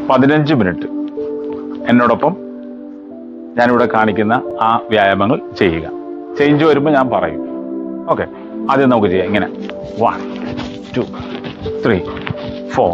15 minute എന്നോടൊപ്പം ഞാനിവിടെ കാണിക്കുന്ന ആ വ്യായാമങ്ങൾ ചെയ്യുക. ചേഞ്ച് വരുമ്പോൾ ഞാൻ പറയും. ഓക്കെ, ആദ്യം നമുക്ക് ചെയ്യാം. ഇങ്ങനെ 1 2 3 4.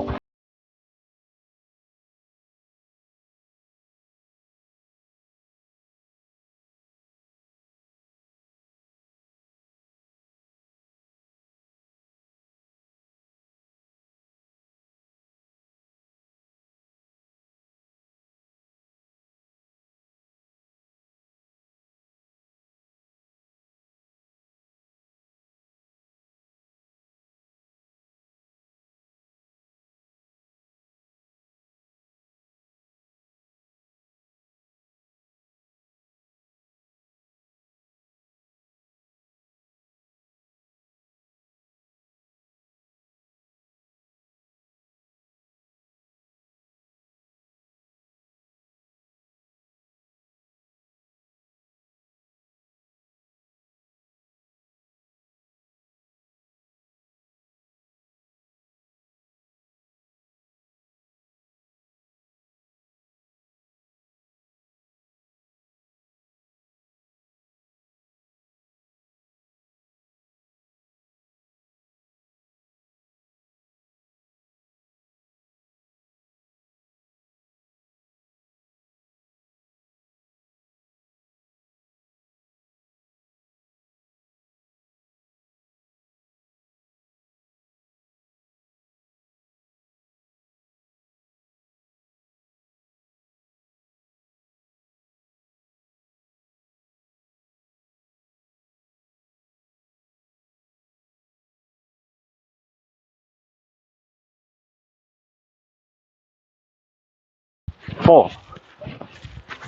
Four,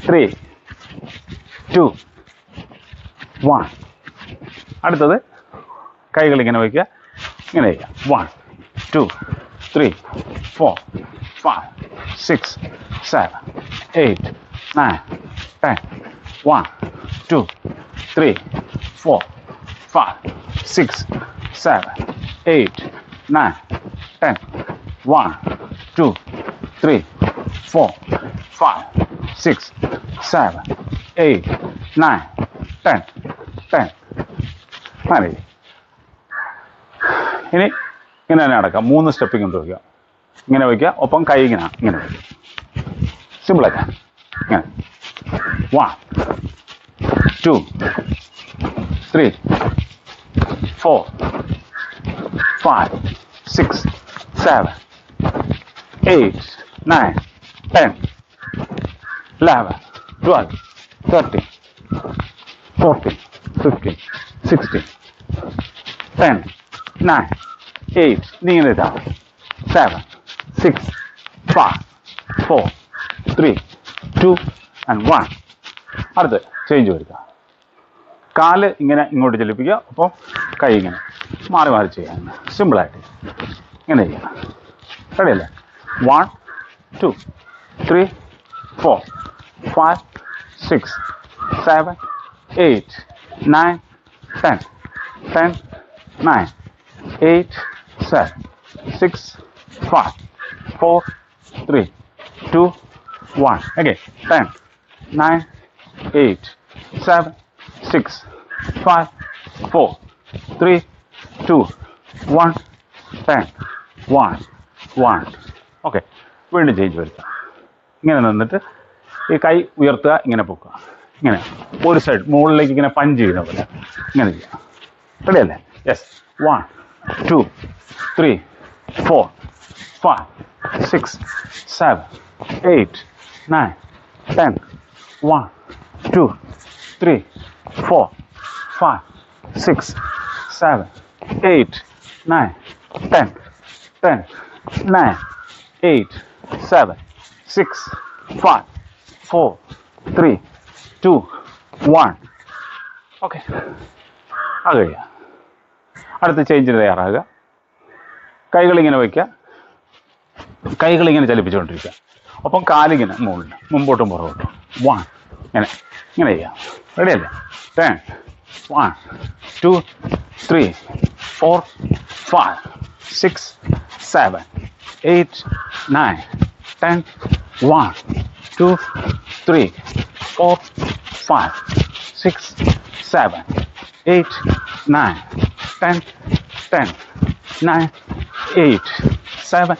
3, 2, 1. അടുത്തത് കൈകൾ ഇങ്ങനെ വയ്ക്കുക. ഇങ്ങനെ വയ്ക്കുക. 1 2 3 4 5 6 7 8 9 10. 1 2 3 4 5 6 7 8 9 10. 1 2 3 4 5 6 7 8 9 10 10. മതി. ഇനി ഇങ്ങനെ തന്നെ നടക്കാം. 3 സ്റ്റെപ്പിങ് കൊണ്ട് വയ്ക്കുക. ഇങ്ങനെ വയ്ക്കുക. ഒപ്പം കൈ ഇങ്ങനെ ഇങ്ങനെ സിമ്പിളാക്കാം. ഇങ്ങനെ 1 2 3 4 5 6 7 8 9 10 11 12 13 14 15 16 10 9 8. നീങ്ങനെ ഇതാണ്. 7 6 5 4 3 2 and 1. അടുത്ത് ചേഞ്ച് വരുത്തുക. കാല് ഇങ്ങനെ ഇങ്ങോട്ട് ചലിപ്പിക്കുക. അപ്പോൾ കൈ ഇങ്ങനെ മാറി മാറി ചെയ്യാം. സിമ്പിളായിട്ട് ഇങ്ങനെ ചെയ്യാം. റെഡിയല്ലേ? 1 2 3 4 5 6 7 8 9 10 10 9 8 7 6 5 4 3 2 1. Again 10 9 8 7 6 5 4 3 2 1 10 1 1. ഓക്കെ, വീണ്ടും ചേഞ്ച് വരുത്തുക. ഇങ്ങനെ നിന്നിട്ട് ഈ കൈ ഉയർത്തുക. ഇങ്ങനെ പൊക്കുക. ഇങ്ങനെ ഒരു സൈഡ് മുകളിലേക്ക് ഇങ്ങനെ പഞ്ച് ചെയ്യുന്ന പോലെ ഇങ്ങനെ ചെയ്യുക. റെഡിയല്ലേ? യെസ്. 1 2 3 4 5 6 7 8 9 10 1 2 3 4 5 6 7 8 9 10 10 9 8 7 6 5 4 3 2 1. ഓക്കെ, അത് കഴിയുക. അടുത്ത ചേഞ്ചിന് തയ്യാറാകുക. കൈകളിങ്ങനെ വയ്ക്കുക. കൈകളിങ്ങനെ ചലിപ്പിച്ചുകൊണ്ടിരിക്കുക. ഒപ്പം കാലിങ്ങനെ മുകളിൽ മുമ്പോട്ടും പുറകോട്ടും. 1 ഇങ്ങനെ ഇങ്ങനെ ചെയ്യാം. റെഡിയല്ലേ? 10 1 2 3 4 5 6 7 8 9 10 1, 2, 3, 4, 5, 6, 7, 8, 9, 10, 10, 9, 8, 7,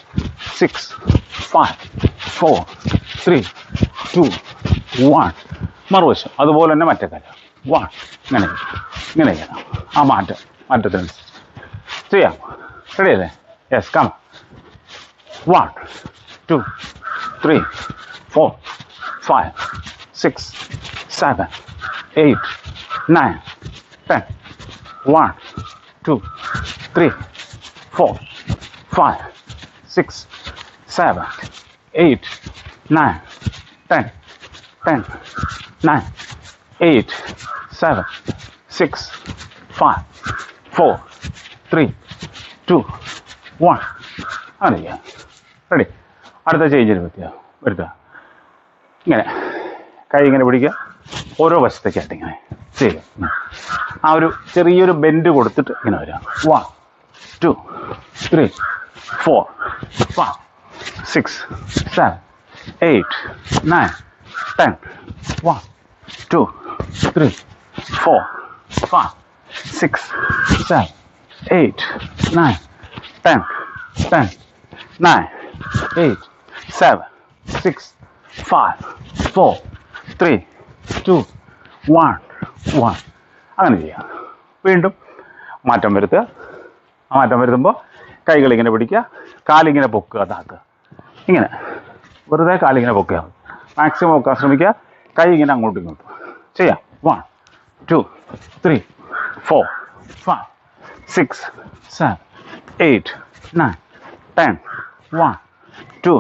6, 5, 4, 3, 2, 1. മറുവശം അതുപോലെ തന്നെ മറ്റേ കാലം 1. ഇങ്ങനെ ചെയ്യണം. ആ മാറ്റത്തിനനുസരിച്ച് ചെയ്യാം. റെഡി അല്ലേ? Yes, come. 1, 2, 3, 4, 5, 6, 7, 8, 9, 10. 1, 2, 3, 4, 5, 6, 7, 8, 9, 10, 10, 9, 8, 7, 6, 5, 4, 3, 2, 1. അങ്ങനെ ചെയ്യാം. റെഡി. അടുത്ത ചേഞ്ചിന് വരുത്തുക. ഇങ്ങനെ കൈ ഇങ്ങനെ പിടിക്കുക. ഓരോ വശത്തേക്കായിട്ട് ഇങ്ങനെ ചെയ്യുക. ആ ഒരു ചെറിയൊരു ബെൻഡ് കൊടുത്തിട്ട് ഇങ്ങനെ വരിക. 1, 2, 3, 4, 5, 6, 7, 8, 9, 10. 1, 2, 3, 4, 5, 6, 7, 8, 9, 10, 10, 9, 8, 7, 6, 5, 4, 3, 2, 1, 1. അങ്ങനെ ചെയ്യാം. വീണ്ടും മാറ്റം വരുത്തുക. ആ മാറ്റം വരുത്തുമ്പോൾ കൈകളിങ്ങനെ പിടിക്കുക, കാലിങ്ങനെ പൊക്കുക, താക്കുക. ഇങ്ങനെ വെറുതെ കാലിങ്ങനെ പൊക്കുക. മാക്സിമം പൊക്കാൻ ശ്രമിക്കുക. കൈ ഇങ്ങനെ അങ്ങോട്ടും ഇങ്ങോട്ടും ചെയ്യാം. 1, 2, 3, 4, 5, 6, 7, 8, 9, 10. 1, 2,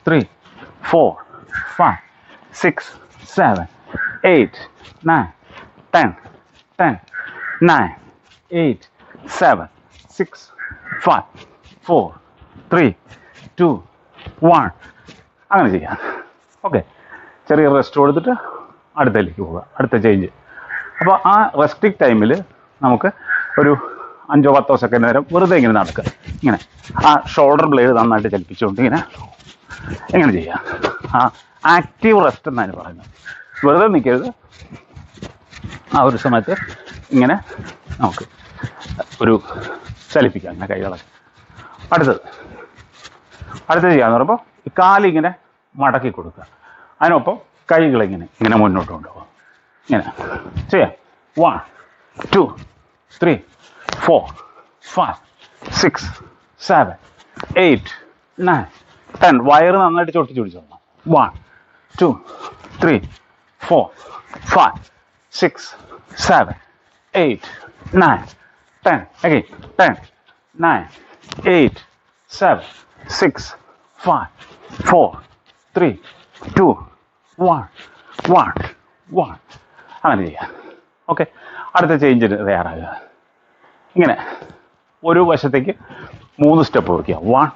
3, 4, 5, 6, 7, 8, 9, 10, 10, 9, 8, 7, 6, 5, 4, 3, 2, 1. അങ്ങനെ ചെയ്യാം. ഓക്കെ. ചെറിയ റെസ്റ്റ് കൊടുത്തിട്ട് അടുത്തേക്ക് പോവുക. അടുത്ത ചേഞ്ച്. അപ്പോൾ ആ റെസ്റ്റിക് ടൈമിൽ നമുക്ക് ഒരു 5-10 സെക്കൻഡ് നേരം വെറുതെ ഇങ്ങനെ നടക്കുക. ഇങ്ങനെ ആ ഷോൾഡർ ബ്ലേഡ് നന്നായിട്ട് ചലിപ്പിച്ചുകൊണ്ട് ഇങ്ങനെ ചെയ്യുക. ആ ആക്റ്റീവ് റെസ്റ്റ് എന്നാണ് പറയുന്നത്. വെറുതെ നിൽക്കരുത്. ആ ഒരു സമയത്ത് ഇങ്ങനെ നമുക്ക് ഒരു ചലിപ്പിക്കാം ഇങ്ങനെ കൈകളൊക്കെ. അടുത്തത് ചെയ്യാമെന്ന് പറയുമ്പോൾ ഈ കാലിങ്ങനെ മടക്കി കൊടുക്കുക. അതിനൊപ്പം കൈകളിങ്ങനെ മുന്നോട്ട് കൊണ്ടുപോകുക. ഇങ്ങനെ ചെയ്യാം. 1, 2, 3, 4, 5, 6, 7, 8, 9, 10. വയറ് നന്നായിട്ട് ചൊട്ടിച്ച് പിടിച്ചോളാം. 1, 2, 3, 4, 5, 6, 7, 8, 9, 10. Again. 10, 9, 8, 7, 6, 5, 4, 3, 2, 1, 1, 1. അങ്ങനെ ചെയ്യാം. ഓക്കെ. അടുത്ത ചേഞ്ചിന് തയ്യാറാകുക. ഇങ്ങനെ ഒരു വശത്തേക്ക് 3 സ്റ്റെപ്പ് വയ്ക്കുക. 1,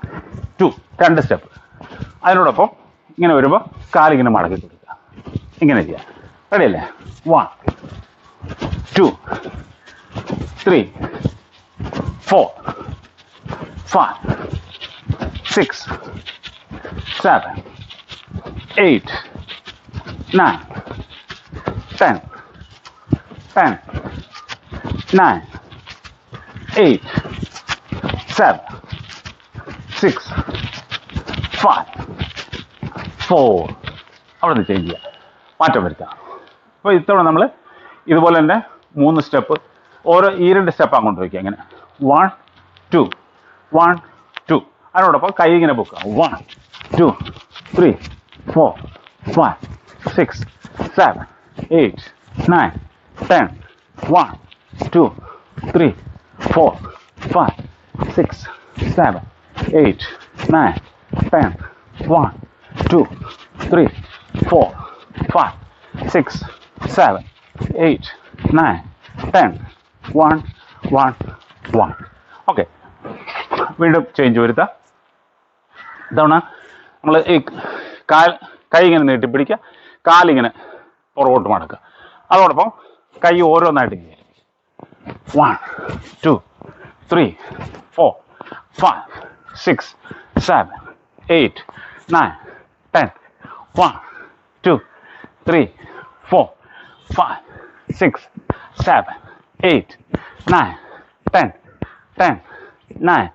2. 2 സ്റ്റെപ്പ്. അതിനോടൊപ്പം ഇങ്ങനെ വരുമ്പോൾ കാലിങ്ങനെ മടക്കി കൊടുക്കുക. ഇങ്ങനെ ചെയ്യാം. റെഡിയല്ലേ? 1, 2, 3, 4, 5, 6, 7, 8, 9, 10, 10, 9, 8, 7, 6, 5, 4. അവിടെ നിന്ന് ചേഞ്ച് ചെയ്യുക. മാറ്റം വരുത്താം. അപ്പോൾ ഇത്തവണ നമ്മൾ ഇതുപോലെ തന്നെ 3 സ്റ്റെപ്പ് ഈ 2 സ്റ്റെപ്പ് അങ്ങോട്ട് വയ്ക്കുക. ഇങ്ങനെ 1, 2, 1, 2. അതിനോടൊപ്പം കൈ ഇങ്ങനെ പൊക്കുക. 1, 2, 3, 4, 5, 6, 7, 8, 9, 10. 1, 2, 3, 4, 5, 6, 7, 8, 9, 10. 1, 2, 3, 4, 5, 6, 7, 8, 9, 10. 1, 1, 1. ഓക്കെ. വീണ്ടും ചേഞ്ച് വരുത്താം. ഇതവണ നമ്മൾ ഈ കൈ ഇങ്ങനെ നീട്ടിപ്പിടിക്കുക, കാലിങ്ങനെ പുറകോട്ട് മടക്കുക. അതോടൊപ്പം കൈ ഓരോന്നായിട്ട് ചെയ്യുക. 1, 2, 3, 4, 5, 6, 7, 8, 9, 10. 1, 2, 3, 4, 5, 6, 7, 8, 9, 10, 10, 9,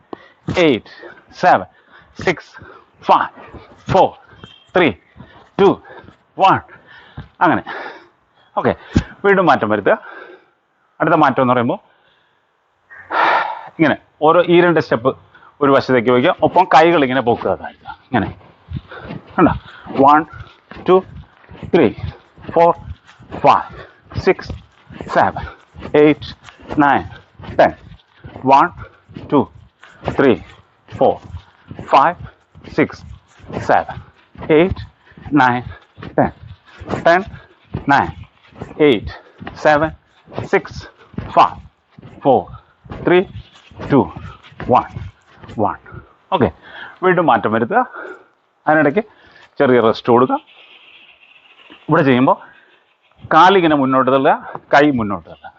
8, 7, 6, 5, 4, 3, 2, 1. അങ്ങനെ. ഓക്കെ, വീണ്ടും മാറ്റം വരുത്തുക. അടുത്ത മാറ്റം എന്ന് പറയുമ്പോൾ ഇങ്ങനെ ഈ 2 സ്റ്റെപ്പ് ഒരു വശത്തേക്ക് വയ്ക്കുക. ഒപ്പം കൈകൾ ഇങ്ങനെ പൊക്കുക. ഇങ്ങനെ കണ്ടോ? 1, 2, 3, 4, 5, 6, 7, 8, 9, 10. 1, 2, 3, 4, 5, 6, 7, 8, 9, 10. 10, 9, 8, 7, 6, 5, 4, 3, 2, 1. ഓക്കെ, വീണ്ടും മാറ്റം വരുത്തുക. അതിനിടയ്ക്ക് ചെറിയ റെസ്റ്റ് കൊടുക്കുക. ഇവിടെ ചെയ്യുമ്പോൾ കാലിങ്ങനെ മുന്നോട്ട് തള്ളുക, കൈ മുന്നോട്ട് തള്ളുക.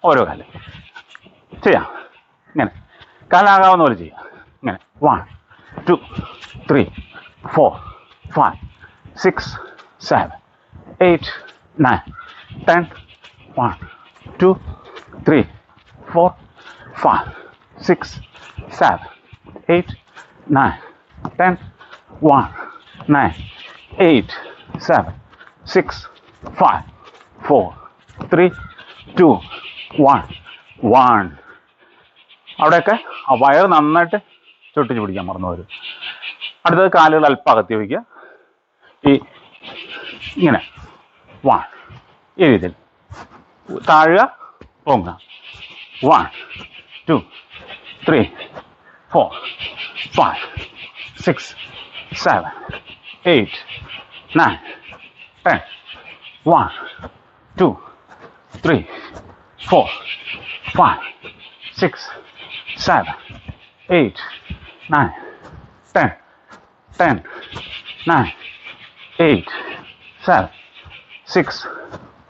ഓരോ കാല് ചെയ്യാം. ഇങ്ങനെ കാലാകാവുന്ന പോലെ ചെയ്യാം. ഇങ്ങനെ 1, 2, 3, 4, 5, 6, 7, 8, 9, 10. 1, 2, 3, 4, 5, 6, 7, 8, 9, 10. 1, 9, 8, 7, 6, 5, 4, 3, 2, 1. അവിടെയൊക്കെ ആ വയർ നന്നായിട്ട് ചൊട്ടിച്ച് പിടിക്കാൻ മറന്നു വരും. അടുത്തത് കാലുകൾ അല്പം അകത്തി വയ്ക്കുക. ഇങ്ങനെ 1, ഈ രീതിയിൽ താഴുക, പൊങ്ങുക. 1, 2, 3, 4, 5, 6, 7, 8, 9, 10. 1, 2, 3, 4, 5, 6, 7, 8, 9, 10. 10, 9, 8, 7, 6,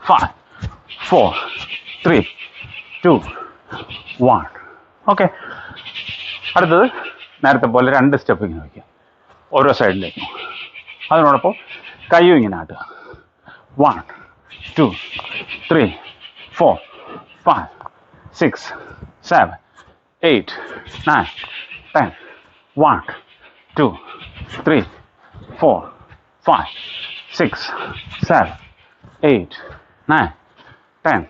5, 4, 3, 2, 1. ഓക്കെ, അടുത്തത് നേരത്തെ പോലെ 2 സ്റ്റെപ്പ് ഇങ്ങനെ വയ്ക്കുക, ഓരോ സൈഡിലേക്കും. അതിനോടൊപ്പം കൈയും ഇങ്ങനെ ആട്ടുക. 1, 2, 3, 4, 5, 6, 7, 8, 9, 10. 1, 2, 3, 4, 5, 6, 7, 8, 9, 10.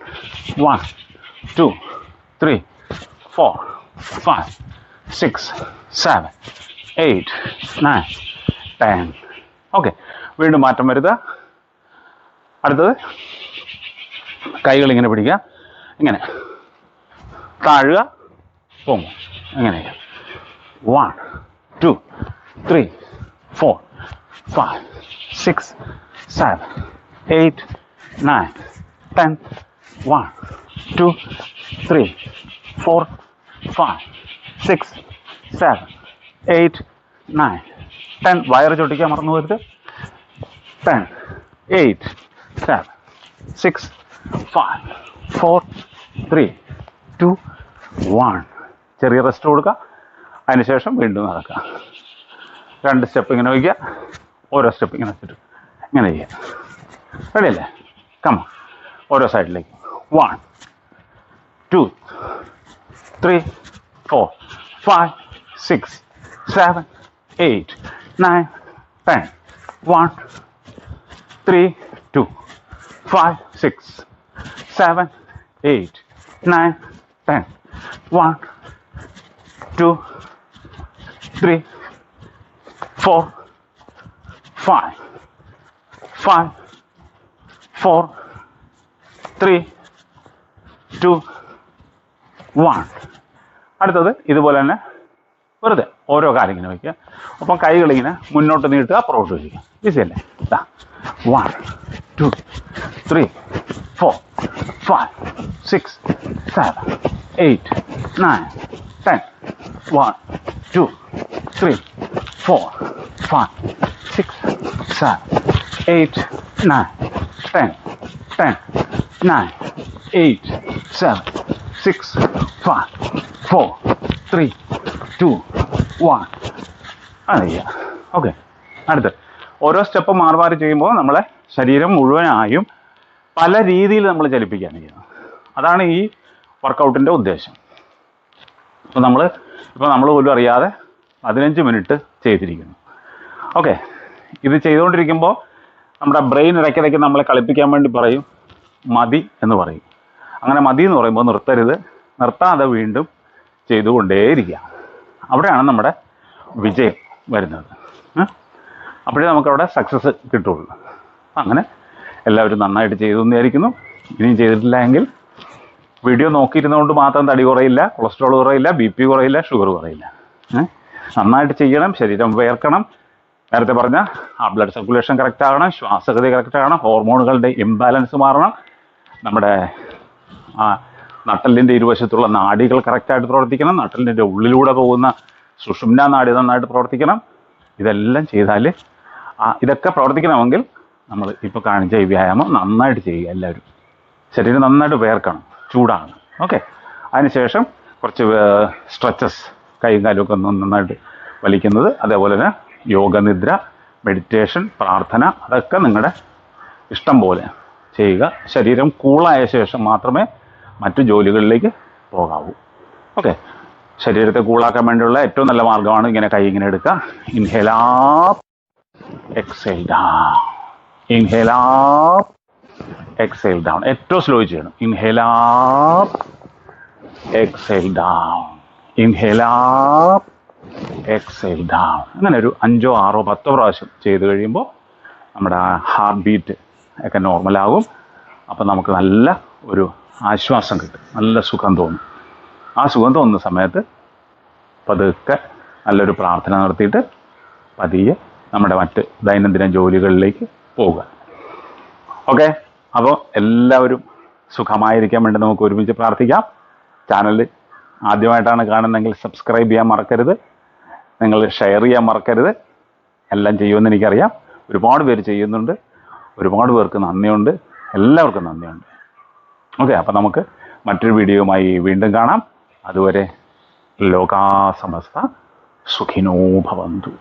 1, 2, 3, 4, 5, 6, 7, 8, 9, 10. ഓക്കെ, വീണ്ടും മാറ്റം വരുത്തുക. അടുത്തത് കൈകൾ ഇങ്ങനെ പിടിക്കുക, ഇങ്ങനെ താഴുക, പൊങ്ങും. ഇങ്ങനെ 1, 2, 3, 4, 5, 6, 7, 8, 9, 10. 1, 2, 3, 4, 5, 6, 7, 8, 9, 10. വയറ് ചൊട്ടിക്കാൻ മറന്നു പോകരുത്. 10, 8, 7, 6, 5, 4, 3, 2, 1. ചെറിയ റെസ്റ്റ് കൊടുക്കുക. അതിനുശേഷം വീണ്ടും നടക്കുക. 2 സ്റ്റെപ്പ് ഇങ്ങനെ വയ്ക്കുക, ഓരോ സ്റ്റെപ്പ് ഇങ്ങനെ വെച്ചിട്ട് ഇങ്ങനെ ചെയ്യുക. റെഡിയല്ലേ? കമ ഓരോ സൈഡിലേക്ക്. 1, 2, 3, 4, 5, 6, 7, 8, 9, 10. 1, 3, 2, 5, 6, 7, 8, 9, 10. 1, 2, 3, 4, 5, 4, 3, 2, 1. അടുത്തത് ഇതുപോലെ തന്നെ വെറുതെ ഓരോ കാര്യം ഇങ്ങനെ വയ്ക്കുക. ഒപ്പം കൈകളിങ്ങനെ മുന്നോട്ട് നീട്ടുക, പുറകോട്ട് വയ്ക്കുക. ഈസിയല്ലേ? 1, 2, 3, 4, 5, 6, 7, 8, 9, 10. 1, 2, 3, 4, 5, 6, 7, 8, 9, 10. 10, 9, 8, 7, 6, 5, 4, 3, 2, 1. അങ്ങനെ ചെയ്യുക. ഓക്കെ, അടുത്ത് ഓരോ സ്റ്റെപ്പ് മാറി മാറി ചെയ്യുമ്പോൾ നമ്മളെ ശരീരം മുഴുവനായും പല രീതിയിൽ നമ്മൾ ചലിപ്പിക്കുകയാണ് ചെയ്യുന്നത്. അതാണ് ഈ വർക്കൗട്ടിൻ്റെ ഉദ്ദേശം. ഇപ്പോൾ നമ്മൾ പോലും അറിയാതെ 15 മിനിറ്റ് ചെയ്തിരിക്കുന്നു. ഓക്കെ, ഇത് ചെയ്തുകൊണ്ടിരിക്കുമ്പോൾ നമ്മുടെ ബ്രെയിൻ ഇടയ്ക്കിടയ്ക്ക് നമ്മളെ കളിപ്പിക്കാൻ വേണ്ടി പറയും മതി എന്ന് പറയും. അങ്ങനെ മതി എന്ന് പറയുമ്പോൾ നിർത്തരുത്, നിർത്താതെ വീണ്ടും ചെയ്തുകൊണ്ടേയിരിക്കുക. അവിടെയാണ് നമ്മുടെ വിജയം വരുന്നത്. അപ്പോഴേ നമുക്കവിടെ സക്സസ് കിട്ടുള്ളൂ. അങ്ങനെ എല്ലാവരും നന്നായിട്ട് ചെയ്തു എന്ന് വിചാരിക്കുന്നു. ഇനിയും ചെയ്തിട്ടില്ല എങ്കിൽ വീഡിയോ നോക്കിയിരുന്നുകൊണ്ട് മാത്രം തടി കുറയില്ല, കൊളസ്ട്രോൾ കുറയില്ല, BP കുറയില്ല, ഷുഗർ കുറയില്ല. നന്നായിട്ട് ചെയ്യണം, ശരീരം വേർക്കണം. നേരത്തെ പറഞ്ഞ ആ ബ്ലഡ് സർക്കുലേഷൻ കറക്റ്റ് ആകണം, ശ്വാസഗതി കറക്റ്റ് ആകണം, ഹോർമോണുകളുടെ ഇംബാലൻസ് മാറണം, നമ്മുടെ ആ നട്ടലിൻ്റെ ഇരുവശത്തുള്ള നാഡികൾ കറക്റ്റായിട്ട് പ്രവർത്തിക്കണം, നട്ടലിൻ്റെ ഉള്ളിലൂടെ പോകുന്ന സുഷുമ്ന നാഡി നന്നായിട്ട് പ്രവർത്തിക്കണം. ഇതെല്ലാം ചെയ്താൽ ഇതൊക്കെ പ്രവർത്തിക്കണമെങ്കിൽ നമ്മൾ ഇപ്പോൾ കാണിച്ച ഈ വ്യായാമം നന്നായിട്ട് ചെയ്യുക. എല്ലാവരും ശരീരം നന്നായിട്ട് വേർക്കണം, ചൂടാകണം. ഓക്കെ, അതിനുശേഷം കുറച്ച് സ്ട്രെച്ചസ്, കൈയും കാലുമൊക്കെ നന്നായിട്ട് വലിക്കുന്നത്, അതേപോലെ തന്നെ യോഗനിദ്ര, മെഡിറ്റേഷൻ, പ്രാർത്ഥന, അതൊക്കെ നിങ്ങളുടെ ഇഷ്ടം പോലെ ചെയ്യുക. ശരീരം കൂളായ ശേഷം മാത്രമേ മറ്റു ജോലികളിലേക്ക് പോകാവൂ. ഓക്കെ, ശരീരത്തെ കൂളാക്കാൻ വേണ്ടിയുള്ള ഏറ്റവും നല്ല മാർഗ്ഗമാണ് ഇങ്ങനെ കൈ ഇങ്ങനെ എടുക്കുക. Inhale up, exhale down, inhale up, exhale down. ഏറ്റവും സ്ലോ ചെയ്യണം. Inhale up, exhale down, inhale up, exhale down. അങ്ങനെ ഒരു 5, 6, 10 പ്രാവശ്യം ചെയ്ത് കഴിയുമ്പോൾ നമ്മുടെ ഹാർട്ട് ബീറ്റ് ഒക്കെ നോർമലാകും. അപ്പം നമുക്ക് നല്ല ഒരു ആശ്വാസം കിട്ടും, നല്ല സുഖം തോന്നും. ആ സുഖം തോന്നുന്ന സമയത്ത് പതുക്കെ നല്ലൊരു പ്രാർത്ഥന നടത്തിയിട്ട് പതിയെ നമ്മുടെ മറ്റ് ദൈനംദിന ജോലികളിലേക്ക് പോവുക. ഓക്കെ, അപ്പോൾ എല്ലാവരും സുഖമായിരിക്കാൻ വേണ്ടി നമുക്ക് ഒരുമിച്ച് പ്രാർത്ഥിക്കാം. ചാനൽ ആദ്യമായിട്ടാണ് കാണുന്നതെങ്കിൽ സബ്സ്ക്രൈബ് ചെയ്യാൻ മറക്കരുത്, നിങ്ങൾ ഷെയർ ചെയ്യാൻ മറക്കരുത്. എല്ലാം ചെയ്യുമെന്ന് എനിക്കറിയാം. ഒരുപാട് പേര് ചെയ്യുന്നുണ്ട്, ഒരുപാട് പേർക്ക് നന്ദിയുണ്ട്, എല്ലാവർക്കും നന്ദിയുണ്ട്. ഓക്കെ, അപ്പം നമുക്ക് മറ്റൊരു വീഡിയോയുമായി വീണ്ടും കാണാം. അതുവരെ ലോകാ സമസ്ത സുഖിനോ ഭവന്തു.